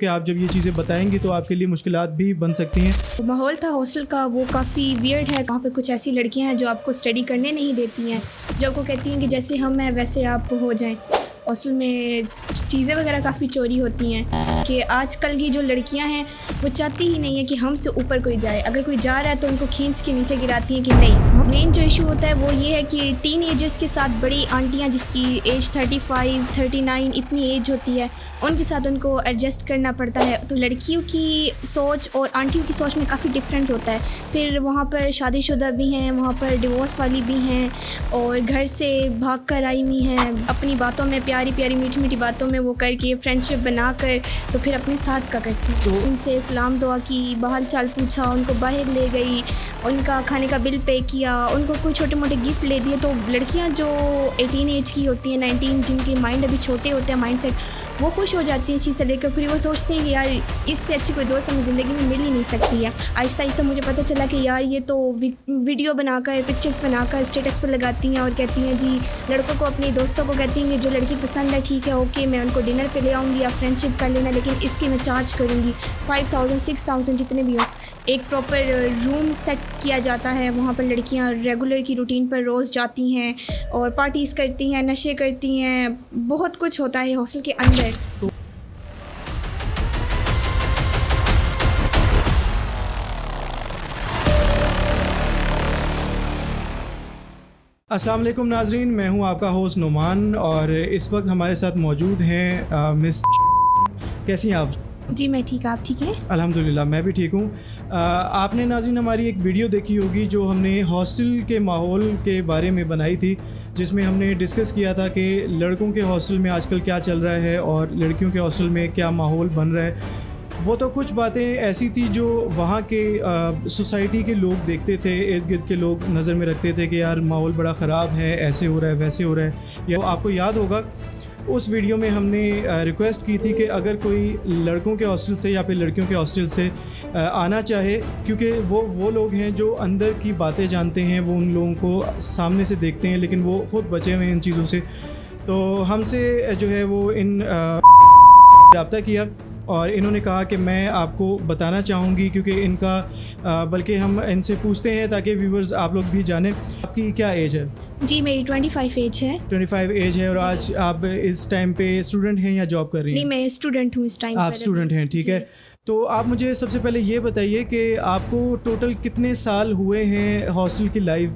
कि आप जब ये चीज़ें बताएंगी तो आपके लिए मुश्किलात भी बन सकती हैं। माहौल था हॉस्टल का वो काफ़ी वियर्ड है। वहाँ पर कुछ ऐसी लड़कियाँ हैं जो आपको स्टडी करने नहीं देती हैं, जो आपको कहती हैं कि जैसे हम हैं वैसे आप हो जाएं। हॉस्टल में चीज़ें वगैरह काफ़ी चोरी होती हैं कि आजकल की जो लड़कियां हैं वो चाहती ही नहीं है कि हमसे ऊपर कोई जाए। अगर कोई जा रहा है तो उनको खींच के नीचे गिराती हैं कि नहीं। मेन जो इशू होता है वो ये है कि टीन एजर्स के साथ बड़ी आंटियां जिसकी एज 35, 39 इतनी एज होती है, उनके साथ उनको एडजस्ट करना पड़ता है। तो लड़कियों की सोच और आंटियों की सोच में काफ़ी डिफरेंट होता है। फिर वहाँ पर शादीशुदा भी हैं, वहाँ पर डिवोर्स वाली भी हैं और घर से भाग कर आई हुई हैं। अपनी बातों में प्यारी प्यारी मीठी मीठी बातों में वो करके फ्रेंडशिप बनाकर तो फिर अपने साथ का करती। तो उनसे सलाम दुआ की, बाहर चाल पूछा, उनको बाहर ले गई, उनका खाने का बिल पे किया, उनको कोई छोटे मोटे गिफ्ट ले दिए। तो लड़कियां जो 18 एज की होती हैं, 19, जिनके माइंड अभी छोटे होते हैं, माइंड सेट, वो खुश हो जाती है चीज़ से लेकर। फिर वो सोचती हैं कि यार इससे अच्छी कोई दोस्त हमें ज़िंदगी में मिल ही नहीं सकती है। आहिस्ता आहिस्ता मुझे पता चला कि यार ये तो वीडियो बनाकर, पिक्चर्स बनाकर स्टेटस पर लगाती हैं और कहती हैं जी, लड़कों को, अपने दोस्तों को कहती हैं कि जो लड़की पसंद है ठीक है, ओके, मैं उनको डिनर पे ले आऊँगी या फ्रेंडशिप कर लेना, लेकिन इसकी मैं चार्ज करूँगी 5000, 6000 जितने भी हो। एक प्रॉपर रूम सेट किया जाता है, वहाँ पर लड़कियाँ रेगुलर की रूटीन पर रोज़ जाती हैं और पार्टीज़ करती हैं, नशे करती हैं, बहुत कुछ होता है हॉस्टल के अंदर। अस्सलाम वालेकुम नाजरीन, मैं हूं आपका होस्ट नुमान और इस वक्त हमारे साथ मौजूद हैं मिस। कैसी हैं आप? जी मैं ठीक, आप ठीक हैं? अल्हम्दुलिल्लाह मैं भी ठीक हूं। आपने नाज़रीन हमारी एक वीडियो देखी होगी जो हमने हॉस्टल के माहौल के बारे में बनाई थी, जिसमें हमने डिस्कस किया था कि लड़कों के हॉस्टल में आजकल क्या चल रहा है और लड़कियों के हॉस्टल में क्या माहौल बन रहा है। वो तो कुछ बातें ऐसी थी जो वहाँ के सोसाइटी के लोग देखते थे, इर्द गिर्द के लोग नज़र में रखते थे कि यार माहौल बड़ा ख़राब है, ऐसे हो रहा है, वैसे हो रहा है। या आपको याद होगा उस वीडियो में हमने रिक्वेस्ट की थी कि अगर कोई लड़कों के हॉस्टल से या फिर लड़कियों के हॉस्टल से आना चाहे, क्योंकि वो लोग हैं जो अंदर की बातें जानते हैं, वो उन लोगों को सामने से देखते हैं लेकिन वो ख़ुद बचे हुए हैं इन चीज़ों से। तो हमसे जो है वो इन रब्ता किया और इन्होंने कहा कि मैं आपको बताना चाहूँगी, क्योंकि इनका बल्कि हम इनसे पूछते हैं ताकि व्यूवर्स आप लोग भी जानें। आपकी क्या एज है? जी मेरी 25 एज है। 25 एज है और आज आप इस टाइम पे स्टूडेंट हैं या जॉब कर रही हैं? नहीं, मैं स्टूडेंट हूँ इस टाइम पर। आप स्टूडेंट हैं, ठीक है। तो आप मुझे सबसे पहले ये बताइए कि आपको टोटल कितने साल हुए हैं हॉस्टल की लाइफ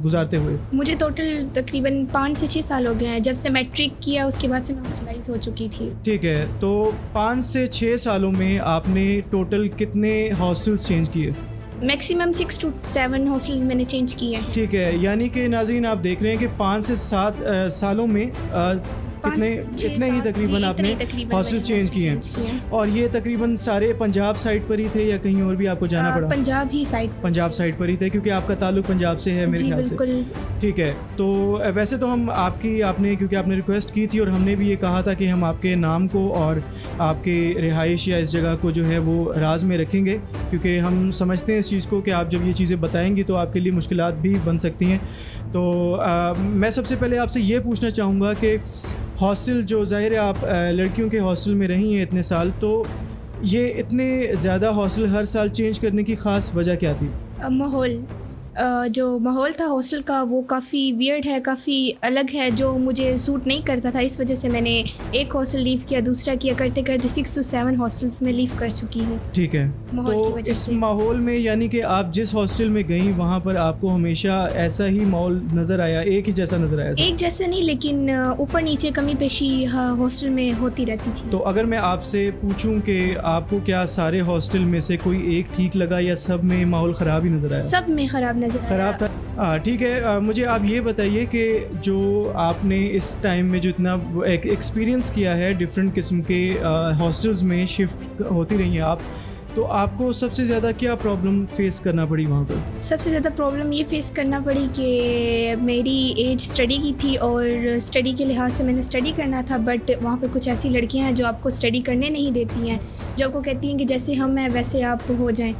गुजारते हुए? मुझे टोटल तकरीबन 5 से 6 साल हो गए हैं। जब से मैट्रिक किया उसके बाद से मैं हॉस्टलाइज हो चुकी थी। ठीक है, तो 5 से 6 सालों में आपने टोटल कितने हॉस्टल्स चेंज किए? मैक्सिमम 6 to 7 हॉस्टल मैंने चेंज किए हैं। ठीक है, यानी कि नाज़रीन आप देख रहे हैं कि 5 से 7 सालों में इतने ही तकरीबन आपने हॉस्टल चेंज किए हैं। और ये तकरीबन सारे पंजाब साइड पर ही थे या कहीं और भी आपको जाना पड़ा? पंजाब ही साइड, पंजाब साइड पर ही थे, क्योंकि आपका ताल्लुक पंजाब से है मेरे ख्याल से। ठीक है, तो वैसे तो हम आपने क्योंकि आपने रिक्वेस्ट की थी और हमने भी ये कहा था कि हम आपके नाम को और आपके रिहाइश या इस जगह को जो है वो राज में रखेंगे, क्योंकि हम समझते हैं इस चीज़ को कि आप जब ये चीज़ें बताएंगी तो आपके लिए मुश्किलात भी बन सकती हैं। तो मैं सबसे पहले आपसे ये पूछना चाहूँगा कि हॉस्टल जो ज़ाहिर है आप लड़कियों के हॉस्टल में रही हैं इतने साल, तो ये इतने ज़्यादा हॉस्टल हर साल चेंज करने की ख़ास वजह क्या थी? माहौल, जो माहौल था हॉस्टल का वो काफ़ी वियर्ड है, काफ़ी अलग है, जो मुझे सूट नहीं करता था। इस वजह से मैंने एक हॉस्टल लीव किया, दूसरा किया, करते करते 6 to 7 हॉस्टल्स में लीव कर चुकी हूँ। ठीक है, तो इस माहौल में यानी कि आप जिस हॉस्टल में गई वहाँ पर आपको हमेशा ऐसा ही माहौल नज़र आया, एक ही जैसा नज़र आया? एक जैसा नहीं, लेकिन ऊपर नीचे कमी पेशी हॉस्टल में होती रहती थी। तो अगर मैं आपसे पूछूं कि आपको क्या सारे हॉस्टल में से कोई एक ठीक लगा या सब में माहौल ख़राब ही नज़र आया? सब में ख़राब था। ठीक है, मुझे आप ये बताइए कि जो आपने इस टाइम में जो इतना एक एक्सपीरियंस किया है, डिफरेंट किस्म के हॉस्टल्स में शिफ्ट होती रही हैं आप, तो आपको सबसे ज़्यादा क्या प्रॉब्लम फेस करना पड़ी वहाँ पर? सबसे ज़्यादा प्रॉब्लम ये फेस करना पड़ी कि मेरी एज स्टडी की थी और स्टडी के लिहाज से मैंने स्टडी करना था, बट वहाँ पर कुछ ऐसी लड़कियाँ हैं जो आपको स्टडी करने नहीं देती हैं, जो आपको कहती हैं कि जैसे हम हैं वैसे आप हो जाएं।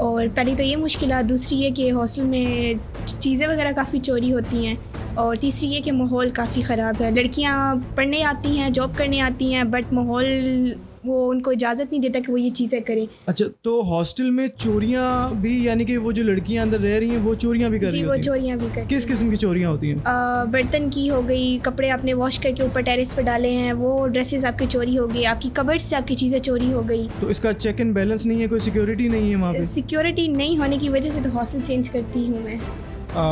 और पहली तो ये मुश्किलात, दूसरी ये कि हॉस्टल में चीज़ें वगैरह काफ़ी चोरी होती हैं, और तीसरी ये कि माहौल काफ़ी ख़राब है। लड़कियां पढ़ने आती हैं, जॉब करने आती हैं, बट माहौल वो उनको इजाज़त नहीं देता कि वो ये चीज़ें करें। अच्छा, तो हॉस्टल में चोरियां भी, यानी कि वो जो लड़कियां अंदर रह रही हैं वो चोरियां भी कर रही जी, वो होती हैं? चोरियाँ भी करती किस किस्म की चोरियां होती हैं? बर्तन की हो गई, कपड़े आपने वॉश करके ऊपर टेरेस पे डाले हैं वो ड्रेसेस आपकी चोरी हो गई, आपकी कबर्ड से आपकी चीज़ें चोरी हो गई। तो इसका चेक एंड बैलेंस नहीं है, कोई सिक्योरिटी नहीं है वहाँ पे? सिक्योरिटी नहीं होने की वजह से तो हॉस्टल चेंज करती हूँ मैं।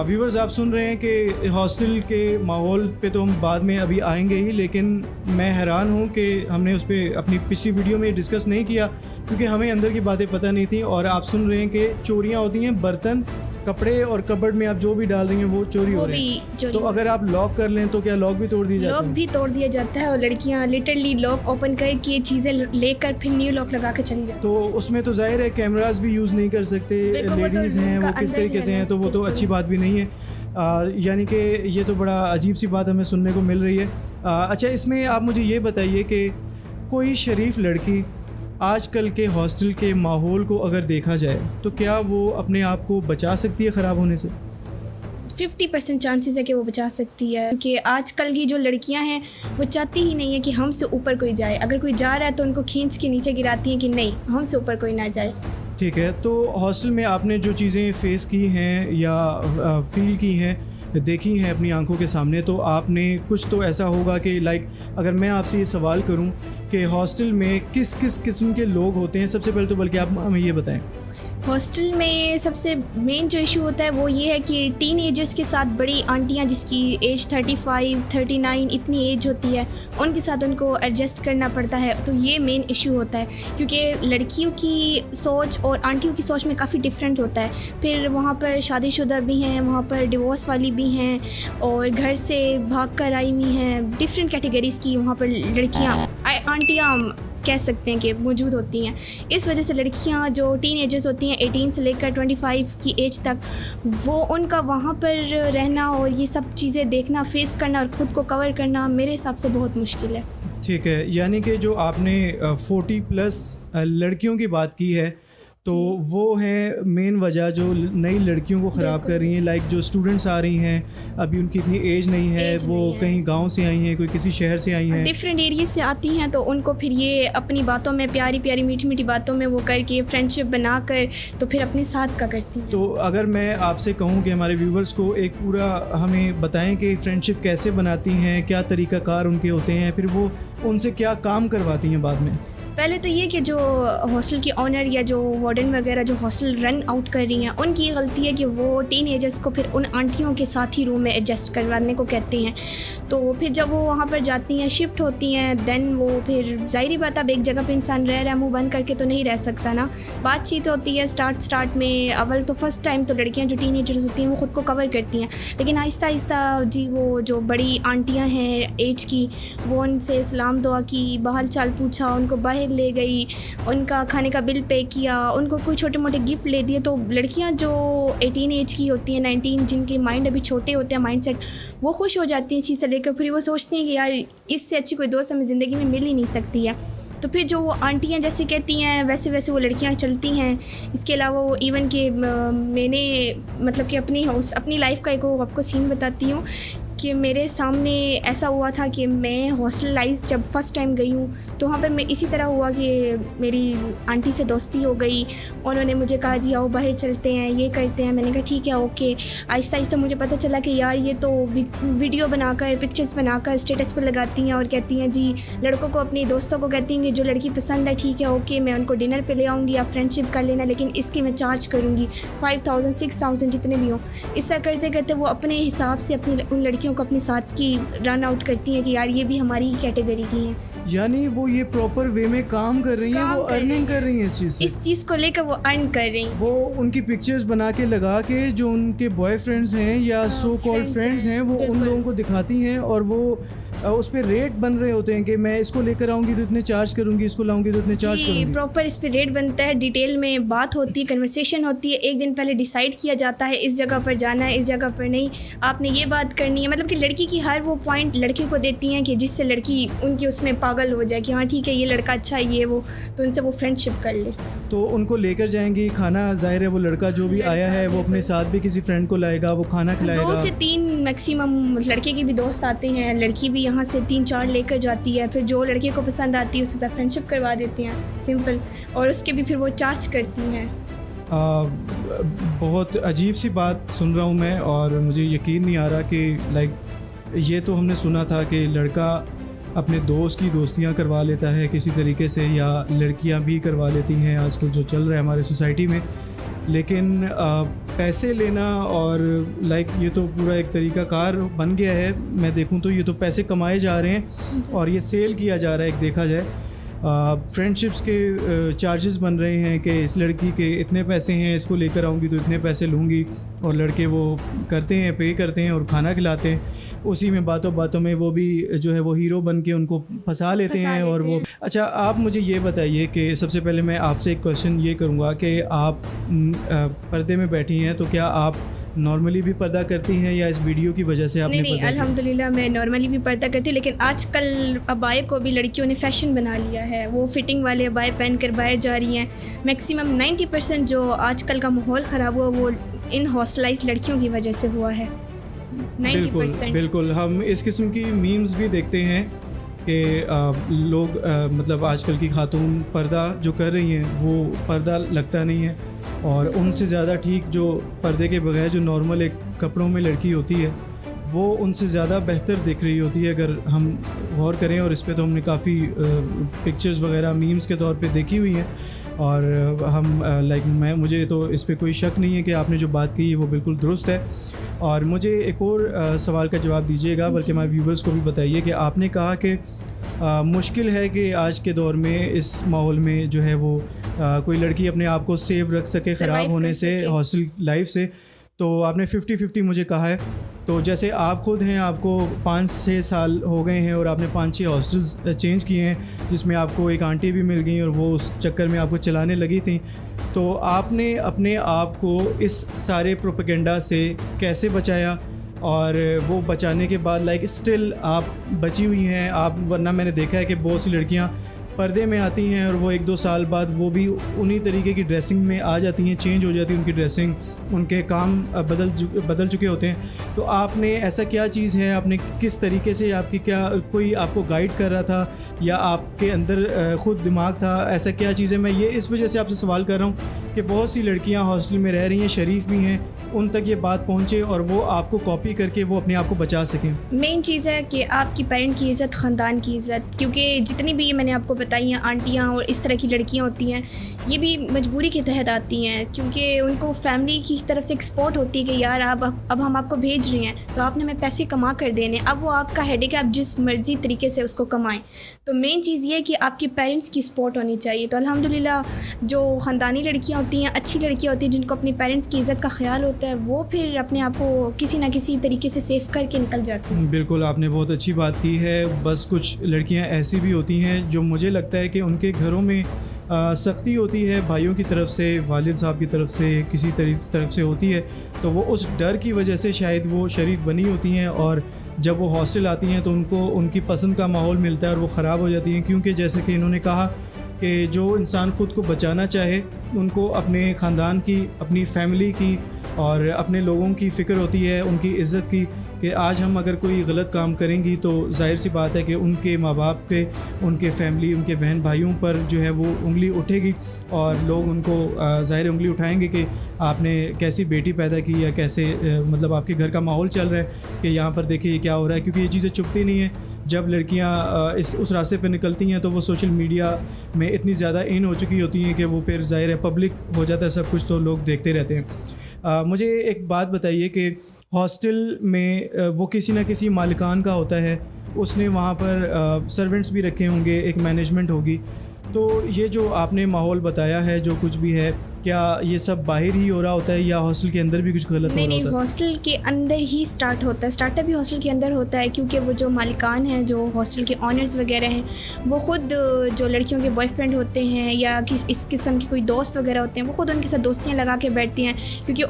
व्यूवर्स, आप सुन रहे हैं कि हॉस्टल के माहौल पे तो हम बाद में अभी आएंगे ही, लेकिन मैं हैरान हूँ कि हमने उस पर अपनी पिछली वीडियो में डिस्कस नहीं किया क्योंकि हमें अंदर की बातें पता नहीं थी। और आप सुन रहे हैं कि चोरियाँ होती हैं, बर्तन, कपड़े और कबर्ड में आप जो भी डाल रही हैं वो चोरी हो रही है। तो अगर आप लॉक कर लें तो क्या लॉक भी तोड़ दिए जाते हैं? लॉक भी तोड़ दिया जाता है और लड़कियां लिटरली लॉक ओपन करके चीज़ें लेकर फिर न्यू लॉक लगा के चली जाती तो उसमें तो जाहिर है कैमरास भी यूज़ नहीं कर सकते, लेडीज़ हैं वो किस तरीके से हैं, तो वो तो अच्छी बात भी नहीं है। यानी कि ये तो बड़ा अजीब सी बात हमें सुनने को मिल रही है। अच्छा, इसमें आप मुझे ये बताइए कि कोई शरीफ लड़की आजकल के हॉस्टल के माहौल को अगर देखा जाए तो क्या वो अपने आप को बचा सकती है ख़राब होने से? 50% चांसेस है कि वो बचा सकती है, क्योंकि आजकल की जो लड़कियां हैं वो चाहती ही नहीं है कि हमसे ऊपर कोई जाए। अगर कोई जा रहा है तो उनको खींच के नीचे गिराती हैं कि नहीं, हमसे ऊपर कोई ना जाए। ठीक है, तो हॉस्टल में आपने जो चीज़ें फेस की हैं या फील की हैं, देखी हैं अपनी आंखों के सामने, तो आपने कुछ तो ऐसा होगा कि लाइक अगर मैं आपसे ये सवाल करूं कि हॉस्टल में किस किस किस्म के लोग होते हैं, सबसे पहले तो बल्कि आप हमें ये बताएं। हॉस्टल में सबसे मेन जो इशू होता है वो ये है कि टीन एजर्स के साथ बड़ी आंटियां जिसकी एज 35, 39 इतनी एज होती है, उनके साथ उनको एडजस्ट करना पड़ता है। तो ये मेन इशू होता है क्योंकि लड़कियों की सोच और आंटियों की सोच में काफ़ी डिफरेंट होता है। फिर वहाँ पर शादीशुदा भी हैं, वहाँ पर डिवोर्स वाली भी हैं और घर से भाग कर आई हुई हैं। डिफरेंट कैटेगरीज़ की वहाँ पर लड़कियाँ, आंटियाँ कह सकते हैं कि मौजूद होती हैं। इस वजह से लड़कियां जो टीन एजर्स होती हैं 18 से लेकर 25 की एज तक, वो उनका वहाँ पर रहना और ये सब चीज़ें देखना, फेस करना और ख़ुद को कवर करना मेरे हिसाब से बहुत मुश्किल है। ठीक है, यानी कि जो आपने 40+ लड़कियों की बात की है तो वो है मेन वजह जो नई लड़कियों को ख़राब कर रही हैं। लाइक जो स्टूडेंट्स आ रही हैं, अभी उनकी इतनी एज नहीं है, वो कहीं गांव से आई हैं, कोई किसी शहर से आई हैं, डिफरेंट एरिया से आती हैं, तो उनको फिर ये अपनी बातों में प्यारी प्यारी मीठी मीठी बातों में वो करके फ्रेंडशिप बनाकर तो फिर अपने साथ का करती हैं। तो अगर मैं आपसे कहूँ कि हमारे व्यूवर्स को एक पूरा हमें बताएं कि फ्रेंडशिप कैसे बनाती हैं, क्या तरीक़ाकार उनके होते हैं, फिर वो उनसे क्या काम करवाती हैं बाद में। पहले तो ये कि जो हॉस्टल की ऑनर या जो वार्डन वगैरह जो हॉस्टल रन आउट कर रही हैं, उनकी ये गलती है कि वो टीन एजर्स को फिर उन आंटियों के साथ ही रूम में एडजस्ट करवाने को कहते हैं। तो फिर जब वो वहाँ पर जाती हैं, शिफ्ट होती हैं, देन वो फिर ज़ाहिरी बात, अब एक जगह पे इंसान रह रहा है, मुँह बंद करके तो नहीं रह सकता ना। बातचीत होती है स्टार्ट में, अव्वल तो फर्स्ट टाइम तो लड़कियाँ जो टीन एजर्स होती हैं वो ख़ुद को कवर करती हैं, लेकिन आहिस्ता आहिस्ता जी वो जो बड़ी आंटियाँ हैं एज की, वो उनसे सलाम दुआ की, बहाल चाल पूछा, उनको बाहर ले गई, उनका खाने का बिल पे किया, उनको कोई छोटे मोटे गिफ्ट ले दिए। तो लड़कियां जो 18 एज की होती हैं, 19, जिनके माइंड अभी छोटे होते हैं, माइंड सेट, वो खुश हो जाती हैं चीज़ से लेकर। फिर वो सोचती हैं कि यार इससे अच्छी कोई दोस्त हमें ज़िंदगी में मिल ही नहीं सकती है। तो फिर जो वो आंटियाँ जैसे कहती हैं वैसे वैसे वो लड़कियाँ चलती हैं। इसके अलावा वो इवन कि मैंने मतलब कि अपनी लाइफ का एक आपको सीन बताती हूँ कि मेरे सामने ऐसा हुआ था कि मैं हॉस्टलाइज जब फर्स्ट टाइम गई हूँ तो वहाँ पे मैं इसी तरह हुआ कि मेरी आंटी से दोस्ती हो गई। उन्होंने मुझे कहा जी आओ बाहर चलते हैं, ये करते हैं। मैंने कहा ठीक है ओके। आहिस्ता आहिस्ता मुझे पता चला कि यार ये तो वीडियो बनाकर, पिक्चर्स बनाकर स्टेटस पर लगाती हैं और कहती हैं जी, लड़कों को, अपनी दोस्तों को कहती हैं कि जो लड़की पसंद है ठीक है ओके, मैं उनको डिनर पर ले आऊँगी, आप फ्रेंडशिप कर लेना, लेकिन इसकी मैं चार्ज करूँगी 5000 6000 जितने भी हों। इससे करते करते वो अपने हिसाब से अपनी उन लड़कियों को अपने साथ की रन आउट करती हैं कि यार ये भी हमारी ही कैटेगरी की हैं। यानी वो ये प्रॉपर वे में काम कर रही हैं, वो अर्निंग कर रही हैं इस चीज़ को लेकर, वो अर्न कर रही हैं। वो उनकी पिक्चर्स बना के लगा के जो उनके बॉयफ्रेंड्स हैं या सो कॉल्ड फ्रेंड्स हैं वो उन लोगों को दिखाती हैं और वो उस पर रेट बन रहे होते हैं कि मैं इसको लेकर आऊँगी तो इतने चार्ज करूँगी, इसको लाऊंगी तो इतने चार्ज करूँगी। प्रॉपर इस पर रेट बनता है, डिटेल में बात होती है, कन्वर्सेशन होती है, एक दिन पहले डिसाइड किया जाता है इस जगह पर जाना है, इस जगह पर नहीं, आपने ये बात करनी है। मतलब कि लड़की की हर वो पॉइंट लड़की को देती हैं कि जिससे लड़की उनकी उसमें पागल हो जाए कि हाँ ठीक है ये लड़का अच्छा है ये वो, तो उनसे वो फ्रेंडशिप कर ले। तो उनको लेकर जाएंगी खाना, जाहिर है वो लड़का जो भी आया है वो अपने साथ भी किसी फ्रेंड को लाएगा, वो खाना खिलाएगा। 2 से 3 मैक्सिमम लड़के के भी दोस्त आते हैं, लड़की भी यहाँ से 3-4 लेकर जाती है, फिर जो लड़के को पसंद आती है उसके साथ फ्रेंडशिप करवा देती हैं, सिंपल, और उसके भी फिर वो चार्ज करती हैं। बहुत अजीब सी बात सुन रहा हूँ मैं, और मुझे यकीन नहीं आ रहा कि लाइक ये तो हमने सुना था कि लड़का अपने दोस्त की दोस्तियाँ करवा लेता है किसी तरीके से, या लड़कियाँ भी करवा लेती हैं आजकल जो चल रहा है हमारे सोसाइटी में, लेकिन पैसे लेना और लाइक ये तो पूरा एक तरीका कार बन गया है। मैं देखूं तो ये तो पैसे कमाए जा रहे हैं और ये सेल किया जा रहा है। एक देखा जाए फ्रेंडशिप्स के चार्जेस बन रहे हैं कि इस लड़की के इतने पैसे हैं, इसको लेकर आऊँगी तो इतने पैसे लूँगी, और लड़के वो करते हैं, पे करते हैं और खाना खिलाते हैं। उसी में बातों बातों में वो भी जो है वो हीरो बन के उनको फंसा लेते हैं और वो। अच्छा, आप मुझे ये बताइए कि सबसे पहले मैं आपसे एक क्वेश्चन ये करूँगा कि आप पर्दे में बैठी हैं, तो क्या आप नॉर्मली भी पर्दा करती हैं या इस वीडियो की वजह से आपने? नहीं, अल्हम्दुलिल्लाह मैं नॉर्मली भी पर्दा करती हूँ, लेकिन आजकल अबाए को भी लड़कियों ने फ़ैशन बना लिया है। वो फिटिंग वाले अबाए पहन कर बाहर जा रही हैं। मैक्सिमम 90% जो आजकल का माहौल ख़राब हुआ वो इन हॉस्टलाइज लड़कियों की वजह से हुआ है। 90%। बिल्कुल हम इस किस्म की मीम्स भी देखते हैं कि लोग मतलब आजकल की खातून पर्दा जो कर रही हैं वो पर्दा लगता नहीं है, और उनसे ज़्यादा ठीक जो पर्दे के बगैर जो नॉर्मल एक कपड़ों में लड़की होती है वो उनसे ज़्यादा बेहतर दिख रही होती है, अगर हम गौर करें। और इस पे तो हमने काफ़ी पिक्चर्स वगैरह मीम्स के तौर पे देखी हुई हैं, और हम मुझे तो इस पे कोई शक नहीं है कि आपने जो बात कही है वो बिल्कुल दुरुस्त है। और मुझे एक और सवाल का जवाब दीजिएगा, बल्कि हमारे व्यूवर्स को भी बताइए कि आपने कहा कि मुश्किल है कि आज के दौर में इस माहौल में जो है वो कोई लड़की अपने आप को सेव रख सके ख़राब होने से, हॉस्टल लाइफ से। तो आपने 50-50 मुझे कहा है। तो जैसे आप खुद हैं, आपको 5-6 साल हो गए हैं और आपने 5-6 हॉस्टल्स चेंज किए हैं, जिसमें आपको एक आंटी भी मिल गई और वो उस चक्कर में आपको चलाने लगी थी। तो आपने अपने आप को इस सारे प्रोपेगेंडा से कैसे बचाया, और वो बचाने के बाद लाइक स्टिल आप बची हुई हैं आप? वरना मैंने देखा है कि बहुत सी लड़कियां पर्दे में आती हैं और वो 1-2 साल बाद वो भी उन्हीं तरीके की ड्रेसिंग में आ जाती हैं, चेंज हो जाती है उनकी ड्रेसिंग, उनके काम बदल चुके होते हैं। तो आपने ऐसा क्या चीज़ है, आपने किस तरीके से, आपकी क्या कोई आपको गाइड कर रहा था या आपके अंदर ख़ुद दिमाग था, ऐसा क्या चीज़ है? मैं ये इस वजह से आपसे सवाल कर रहा हूँ कि बहुत सी लड़कियाँ हॉस्टल में रह रही हैं, शरीफ भी हैं, उन तक ये बात पहुँचे और वो आपको कॉपी करके वो अपने आप को बचा सकें। मेन चीज़ है कि आपकी पेरेंट की इज़्ज़त, ख़ानदान की इज़्ज़त, क्योंकि जितनी भी मैंने आपको बताई हैं आंटियाँ और इस तरह की लड़कियाँ होती हैं, ये भी मजबूरी के तहत आती हैं, क्योंकि उनको फैमिली की तरफ से एक सपोर्ट होती है कि यार अब हम आपको भेज रहे हैं तो आपने हमें पैसे कमा कर देने, अब वो आपका हेडेक है, आप जिस मर्ज़ी तरीके से उसको कमाएँ। तो मेन चीज़ ये है कि आपकी पेरेंट्स की सपोर्ट होनी चाहिए। तो अल्हम्दुलिल्लाह जो ख़ानदानी लड़कियाँ होती हैं, अच्छी लड़कियाँ होती हैं, जिनको अपनी पेरेंट्स की इज़्ज़त का ख्याल होता है, वो फिर अपने आप को किसी ना किसी तरीके से सेव करके निकल जाती हैं। बिल्कुल, आपने बहुत अच्छी बात की है। बस कुछ लड़कियां ऐसी भी होती हैं जो मुझे लगता है कि उनके घरों में सख्ती होती है, भाइयों की तरफ से, वालिद साहब की तरफ से, किसी तरफ से होती है, तो वो उस डर की वजह से शायद वो शरीफ बनी होती हैं, और जब वो हॉस्टल आती हैं तो उनको उनकी पसंद का माहौल मिलता है और वो ख़राब हो जाती हैं। क्योंकि जैसे कि इन्होंने कहा कि जो इंसान ख़ुद को बचाना चाहे उनको अपने ख़ानदान की, अपनी फैमिली की और अपने लोगों की फ़िक्र होती है, उनकी इज़्ज़त की, कि आज हम अगर कोई गलत काम करेंगी तो ज़ाहिर सी बात है कि उनके माँ बाप पे, उनके फैमिली, उनके बहन भाइयों पर जो है वो उंगली उठेगी, और लोग उनको ज़ाहिर उंगली उठाएंगे कि आपने कैसी बेटी पैदा की, या कैसे मतलब आपके घर का माहौल चल रहा है कि यहाँ पर देखिए क्या हो रहा है। क्योंकि ये चीज़ें चुपती नहीं हैं। जब लड़कियाँ उस रास्ते पर निकलती हैं तो वो सोशल मीडिया में इतनी ज़्यादा इन हो चुकी होती हैं कि वो फिर ज़ाहिर है पब्लिक हो जाता है सब कुछ, तो लोग देखते रहते हैं। मुझे एक बात बताइए कि हॉस्टल में वो किसी न किसी मालिकान का होता है, उसने वहाँ पर सर्वेंट्स भी रखे होंगे, एक मैनेजमेंट होगी। तो ये जो आपने माहौल बताया है, जो कुछ भी है, क्या ये सब बाहर ही हो रहा होता है या हॉस्टल के अंदर भी कुछ गलत हो रहा होता है? नहीं, हॉस्टल के अंदर ही स्टार्ट होता है, स्टार्टअप भी हॉस्टल के अंदर होता है, क्योंकि वो जो मालिकान हैं, जो हॉस्टल के ऑनर्स वगैरह हैं, वो ख़ुद जो लड़कियों के बॉयफ्रेंड होते हैं या इस किस्म के कोई दोस्त वगैरह होते हैं, वो ख़ुद उनके साथ दोस्तियाँ लगा के बैठती हैं, क्योंकि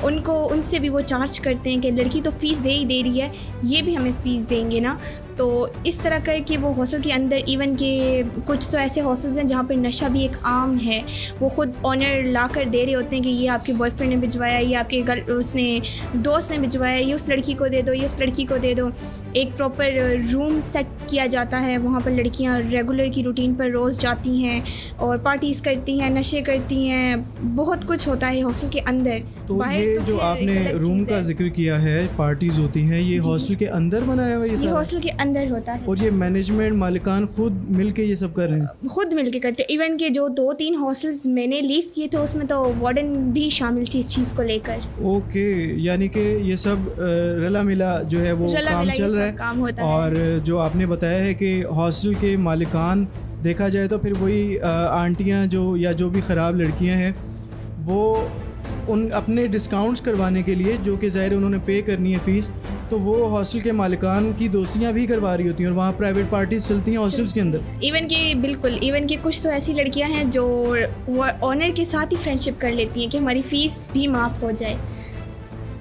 उनसे भी वो चार्ज करते हैं कि लड़की तो फ़ीस दे ही दे रही है, ये भी हमें फ़ीस देंगे ना। तो इस तरह करके वो हॉस्टल के अंदर, इवन के कुछ तो ऐसे हॉस्टल्स हैं जहाँ पर नशा भी एक आम है, वो ख़ुद ऑनर ला कर दे दे रहे होते हैं कि ये आपके बॉयफ्रेंड ने भिजवाया, ये आपके उसने दोस्त ने भिजवाया, ये उस लड़की को दे दो, ये उस लड़की को दे दो। एक प्रॉपर रूम सेट किया जाता है, वहाँ पर लड़कियाँ रेगुलर की रूटीन पर रोज़ जाती हैं और पार्टीज़ करती हैं, नशे करती हैं, बहुत कुछ होता है हॉस्टल के अंदर। तो ये जो आपने रूम का जिक्र किया है, पार्टीज़ होती हैं, ये हॉस्टल के अंदर बनाया हुआ ये हॉस्टल के अंदर होता है। और ये मैनेजमेंट मालिकान खुद मिलके ये सब कर रहे हैं? खुद मिलके करते हैं। इवन के जो 2-3 हॉस्टल्स मैंने लीव किए थे उसमें तो वार्डन भी शामिल थी इस चीज़ को लेकर। ओके, यानी कि ये सब रला मिला जो है वो काम चल रहा है। काम होता और जो आपने बताया है कि हॉस्टल के मालिकान देखा जाए तो फिर वही आंटियाँ जो भी ख़राब लड़कियाँ हैं वो उन अपने डिस्काउंट्स करवाने के लिए, जो कि ज़ाहिर उन्होंने पे करनी है फ़ीस, तो वो हॉस्टल के मालिकान की दोस्तियां भी करवा रही होती हैं और वहाँ प्राइवेट पार्टीज चलती हैं हॉस्टल्स के अंदर। इवन की कुछ तो ऐसी लड़कियां हैं जो वो ऑनर के साथ ही फ्रेंडशिप कर लेती हैं कि हमारी फ़ीस भी माफ़ हो जाए।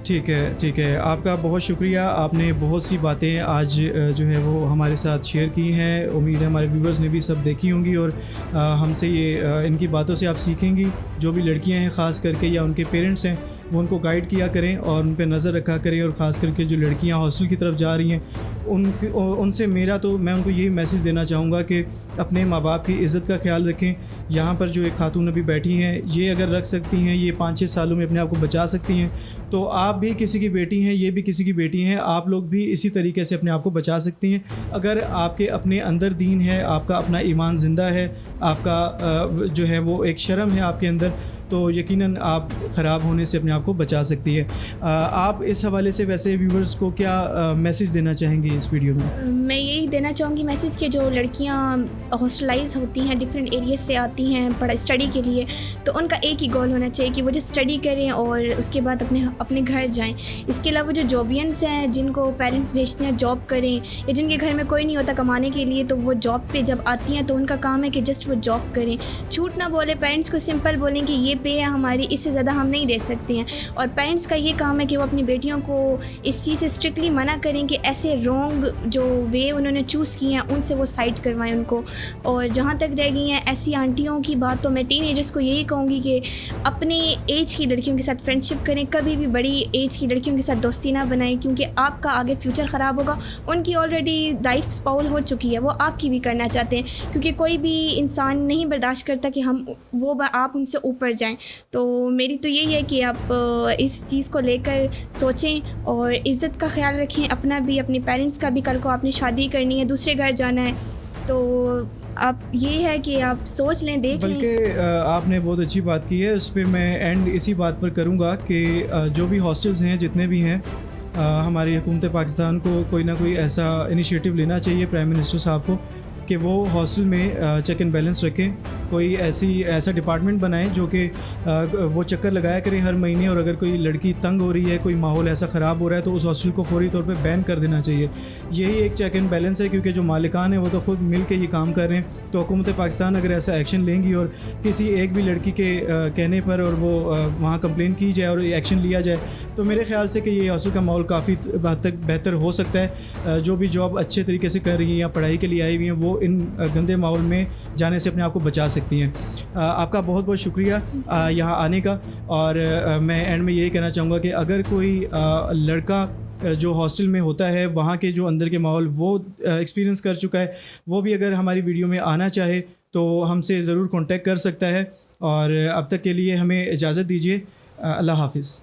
ठीक है, आपका बहुत शुक्रिया। आपने बहुत सी बातें आज जो है वो हमारे साथ शेयर की हैं। उम्मीद है हमारे व्यूवर्स ने भी सब देखी होंगी और हमसे ये इनकी बातों से आप सीखेंगी। जो भी लड़कियां हैं ख़ास करके या उनके पेरेंट्स हैं वो उनको गाइड किया करें और उन पर नज़र रखा करें। और ख़ास करके जो लड़कियां हॉस्टल की तरफ जा रही हैं उनसे मैं उनको यही मैसेज देना चाहूँगा कि अपने माँ बाप की इज़्ज़त का ख्याल रखें। यहाँ पर जो एक खातून अभी बैठी हैं, ये अगर रख सकती हैं, ये 5-6 सालों में अपने आप को बचा सकती हैं, तो आप भी किसी की बेटी हैं, ये भी किसी की बेटी हैं, आप लोग भी इसी तरीके से अपने आप को बचा सकती हैं। अगर आपके अपने अंदर दीन है, आपका अपना ईमान ज़िंदा है, आपका जो है वो एक शर्म है आपके अंदर, तो यकीनन आप ख़राब होने से अपने आप को बचा सकती है। आप इस हवाले से वैसे व्यूवर्स को क्या मैसेज देना चाहेंगे इस वीडियो में? मैं यही देना चाहूँगी मैसेज कि जो लड़कियाँ हॉस्टलाइज होती हैं, डिफरेंट एरिया से आती हैं स्टडी के लिए, तो उनका एक ही गोल होना चाहिए कि वो जो स्टडी करें और उसके बाद अपने घर जाएं। इसके अलावा जो जॉबियंस हैं, जिनको पेरेंट्स भेजते हैं जॉब करें, या जिनके घर में कोई नहीं होता कमाने के लिए, तो वो जॉब पे जब आती हैं तो उनका काम है कि जस्ट वो जॉब करें। झूठ ना बोले, पेरेंट्स को सिंपल बोलें कि ये पे है हमारी, इससे ज़्यादा हम नहीं दे सकते हैं। और पेरेंट्स का ये काम है कि वो अपनी बेटियों को इस चीज़ से स्ट्रिक्टली मना करें कि ऐसे रॉन्ग जो वे उन्होंने चूज़ किए हैं उनसे वो साइड करवाएं उनको। और जहाँ तक रह गई हैं ऐसी आंटियों की बात, तो मैं टीनेजर्स को यही कहूँगी कि अपने एज की लड़कियों के साथ फ्रेंडशिप करें, कभी भी बड़ी एज की लड़कियों के साथ दोस्ती ना बनाएं, क्योंकि आपका आगे फ्यूचर ख़राब होगा। उनकी ऑलरेडी लाइफ स्पॉइल हो चुकी है, वो आपकी भी करना चाहते हैं, क्योंकि कोई भी इंसान नहीं बर्दाश्त करता कि आप उनसे ऊपर जाएं। तो मेरी तो यही है कि आप इस चीज़ को लेकर सोचें और इज़्ज़त का ख्याल रखें, अपना भी, अपने पेरेंट्स का भी। कल को आपने शादी करनी है, दूसरे घर जाना है, तो आप ये है कि आप सोच लें, देख लें। बल्कि आपने बहुत अच्छी बात की है। उस पर मैं एंड इसी बात पर करूँगा कि जो भी हॉस्टल्स हैं, जितने भी हैं, हमारी हुकूमत पाकिस्तान को कोई ना कोई ऐसा इनिशिएटिव लेना चाहिए, प्राइम मिनिस्टर साहब को, कि वो हॉस्टल में चेक एंड बैलेंस रखें। कोई ऐसा डिपार्टमेंट बनाएं जो कि वो चक्कर लगाया करें हर महीने, और अगर कोई लड़की तंग हो रही है, कोई माहौल ऐसा ख़राब हो रहा है, तो उस हॉस्टल को फौरी तौर पे बैन कर देना चाहिए। यही एक चेक एंड बैलेंस है, क्योंकि जो मालिकान हैं वो तो ख़ुद मिल के ये काम कर रहे हैं। तो हुकूमत पाकिस्तान अगर ऐसा एक्शन लेंगी और किसी एक भी लड़की के कहने पर और वो वहाँ कंप्लेन की जाए और एक्शन लिया जाए, तो मेरे ख़्याल से कि ये हॉस्टल का माहौल काफ़ी हद तक बेहतर हो सकता है। जो भी जॉब अच्छे तरीके से कर रही हैं या पढ़ाई के लिए आई हुई हैं, वो इन गंदे माहौल में जाने से अपने आप को बचा सकती हैं। आपका बहुत बहुत शुक्रिया यहाँ आने का। और मैं एंड में यही कहना चाहूँगा कि अगर कोई लड़का जो हॉस्टल में होता है, वहाँ के जो अंदर के माहौल वो एक्सपीरियंस कर चुका है, वो भी अगर हमारी वीडियो में आना चाहे तो हमसे ज़रूर कांटेक्ट कर सकता है। और अब तक के लिए हमें इजाज़त दीजिए। अल्लाह हाफ़िज़।